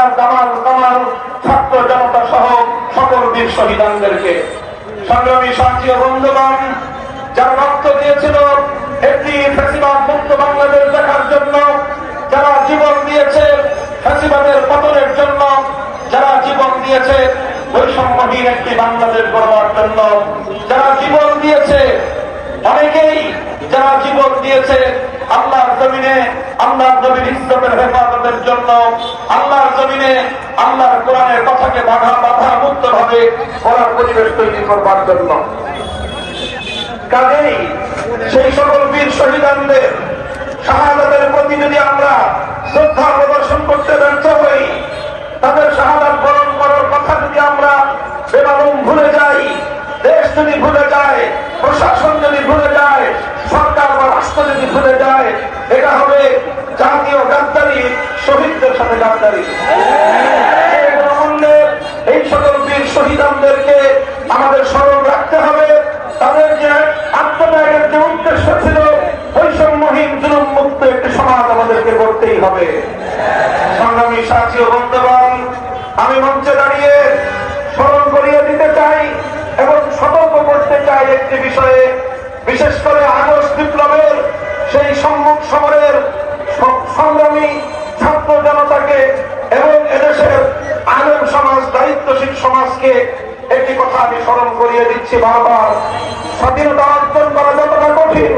বাংলার কামাল কামাল ছাত্র জনতা সহ সকল বীর শহীদানদেরকে। সংগ্রামী সাথী ও বন্ধুগণ, যারা রক্ত দিয়েছিল একটি ফ্যাসিবাদ মুক্ত বাংলাদেশ দেখার জন্য, যারা জীবন দিয়েছে ফ্যাসিবাদের পতনের জন্য, যারা জীবন দিয়েছে বৈষম্যহীন একটি বাংলাদেশ গড়বার জন্য, যারা জীবন দিয়েছে, অনেকেই যারা জীবন দিয়েছে আল্লাহর জমিনে আল্লাহর নবীর ইজ্জতের হেফাজতের জন্য, আল্লাহর জমিনে আল্লাহর কোরআনের কথাকে বাধা মুক্ত ভাবে করার পরিবেশ তৈরি করবার জন্য। কাজেই সেই সকল বীর শহীদানদের শাহাদাতের প্রতি যদি আমরা শ্রদ্ধা প্রদর্শন করতে ব্যর্থ হই, তাদের শাহাদাত বরণ করার কথা যদি আমরা বেমালুম ভুলে যাই, দেশ যদি ভুলে যায়, প্রশাসন যদি ভুলে যায়, সরকার বা রাষ্ট্র যদি ভুলে যায়, এটা হবে জাতীয় গাদ্দারি, শহীদদের সাথে গাদ্দারি। এই সকল বীর শহীদানদেরকে আমাদের স্মরণ রাখতে হবে। তাদের যে আত্মত্যাগের যে উদ্দেশ্য ছিল, বৈষম্যহীন জুলুম মুক্ত একটি সমাজ আমাদেরকে করতেই হবে। সংগ্রামী সাথী ও বন্ধুগণ, আমি মঞ্চে দাঁড়িয়ে স্মরণ করিয়ে দিতে চাই এবং সতর্ক করতে চাই একটি বিষয়ে, বিশেষ করে আগস্ট বিপ্লবের সেই সম্মুখ সমরের সংগ্রামী ছাত্র জনতাকে এবং এদেশের আলেম সমাজ, দায়িত্বশীল সমাজকে একটি কথা আমি স্মরণ করিয়ে দিচ্ছি বারবার। স্বাধীনতা অর্জন করা যতটা কঠিন,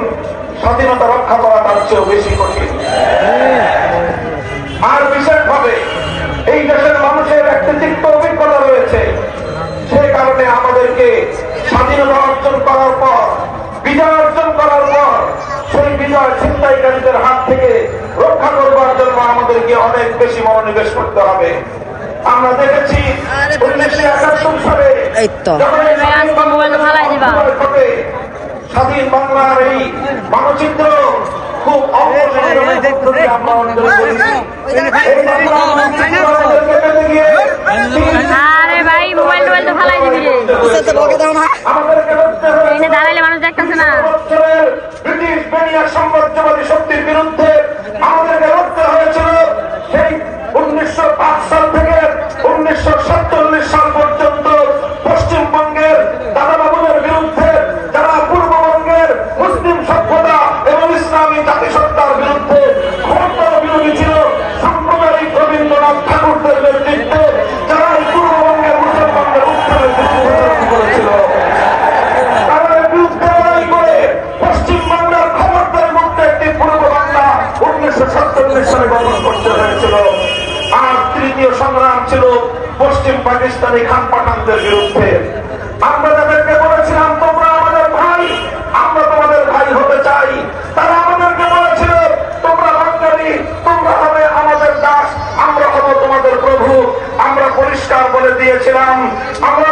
স্বাধীনতা রক্ষা করা তার চেয়েও বেশি কঠিন। আর বিশেষভাবে এই দেশের মানুষের একটি তিক্ত অভিজ্ঞতা রয়েছে, সে কারণে আমাদেরকে স্বাধীনতা অর্জন করার পর, বিজয় অর্জন করার পর সেই বিজয় ছিনতাইকারীদের হাত থেকে রক্ষা করবার জন্য আমাদেরকে অনেক বেশি মনোনিবেশ করতে হবে। আমরা দেখেছি 1971 সালে স্বাধীন বাংলার এই মানচিত্র খুব ব্রিটিশ বেনিয়া সাম্রাজ্যবাদী শক্তির বিরুদ্ধে আমাদেরকে লড়তে হয়েছিল। সেই 1905 সাল থেকে 1947 সাল পর্যন্ত পশ্চিমবঙ্গের দাদাবাবুদের বিরুদ্ধে, যারা পূর্ববঙ্গের মুসলিম সভ্যতা এবং ইসলামী জাতিসত্তার বিরুদ্ধে ঘোরতর বিরোধী ছিল, সাম্প্রদায়িক রবীন্দ্রনাথ ঠাকুরদের নেতৃত্বে যারা এই পূর্ববঙ্গের মুসলমানদের উত্থানের বিরুদ্ধে করেছিল, তাদের বিরুদ্ধে লড়াই করে পশ্চিমবাংলার খবরদারি মুক্ত একটি পূর্ব বাংলা 1947 সালে গঠন করতে হয়েছিল। আর তৃতীয় সংগ্রাম ছিল পশ্চিম পাকিস্তানি খান পাঠানদের বিরুদ্ধে। আমরা তাদেরকে বলেছিলাম, তোমরা আমাদের ভাই, আমরা তোমাদের ভাই হতে চাই। তারা আমাদেরকে বলেছিল, তোমরা বাঙালি, তোমরা হবে আমাদের দাস, আমরা হব তোমাদের প্রভু। আমরা পরিষ্কার বলে দিয়েছিলাম, আমরা